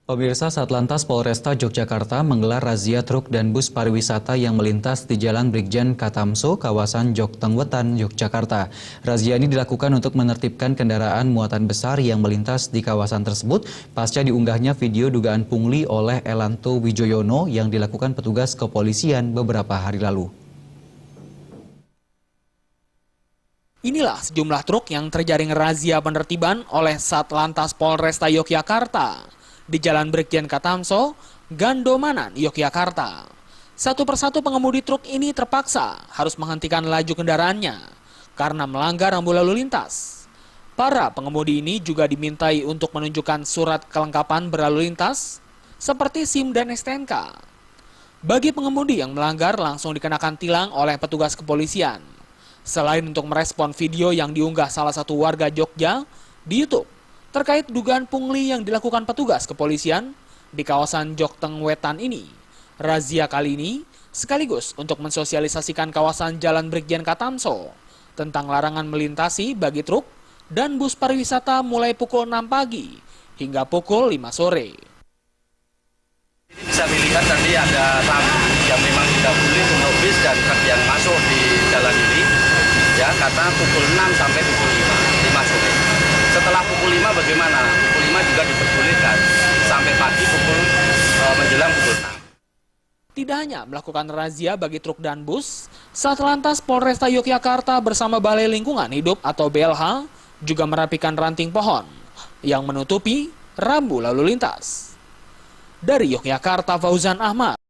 Pemirsa, Satlantas Polresta Yogyakarta menggelar razia truk dan bus pariwisata yang melintas di Jalan Brigjen Katamso, kawasan Jokteng Wetan, Yogyakarta. Razia ini dilakukan untuk menertibkan kendaraan muatan besar yang melintas di kawasan tersebut pasca diunggahnya video dugaan pungli oleh Elanto Wijoyono yang dilakukan petugas kepolisian beberapa hari lalu. Inilah sejumlah truk yang terjaring razia penertiban oleh Satlantas Polresta Yogyakarta di Jalan Brigjen Katamso, Gandomanan, Yogyakarta. Satu persatu pengemudi truk ini terpaksa harus menghentikan laju kendaraannya karena melanggar rambu lalu lintas. Para pengemudi ini juga dimintai untuk menunjukkan surat kelengkapan berlalu lintas seperti SIM dan STNK. Bagi pengemudi yang melanggar langsung dikenakan tilang oleh petugas kepolisian. Selain untuk merespon video yang diunggah salah satu warga Jogja di YouTube terkait dugaan pungli yang dilakukan petugas kepolisian di kawasan Jokteng Wetan ini, razia kali ini sekaligus untuk mensosialisasikan kawasan Jalan Brigjen Katamso tentang larangan melintasi bagi truk dan bus pariwisata mulai pukul 6 pagi hingga pukul 5 sore. Bisa dilihat tadi ada rambu yang memang tidak boleh untuk bis dan truk yang masuk di jalan ini, ya, kata pukul 6 sampai pukul 5 sore. Setelah pukul 5 bagaimana? Pukul 5 juga diperbolehkan sampai pagi menjelang pukul 6. Tidak hanya melakukan razia bagi truk dan bus, Satlantas Polresta Yogyakarta bersama Balai Lingkungan Hidup atau BLH juga merapikan ranting pohon yang menutupi rambu lalu lintas. Dari Yogyakarta, Fauzan Ahmad.